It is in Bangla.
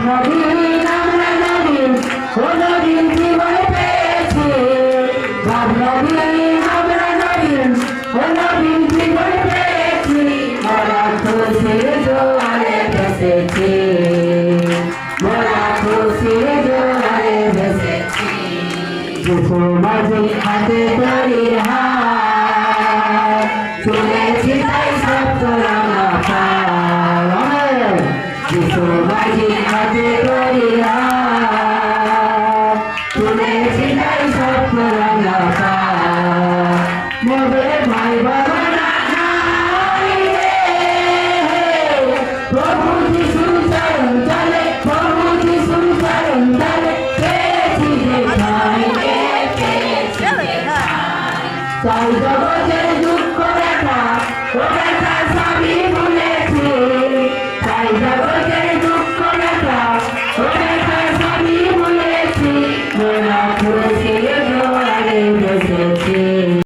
নবীন আমরা নবীন ও নবীন জীবন পেয়েছি বাপ নবীন আমরা নবীন ও নবীন জীবন পেয়েছি মোরা খুশির জোয়ারে ভেসেছি মোরা খুশির জোয়ারে ভেসেছি যুব মাঝি হাতে তৈরির হাত শুনেছি তাই সব তোরা মাথা যুব মাঝি হাতে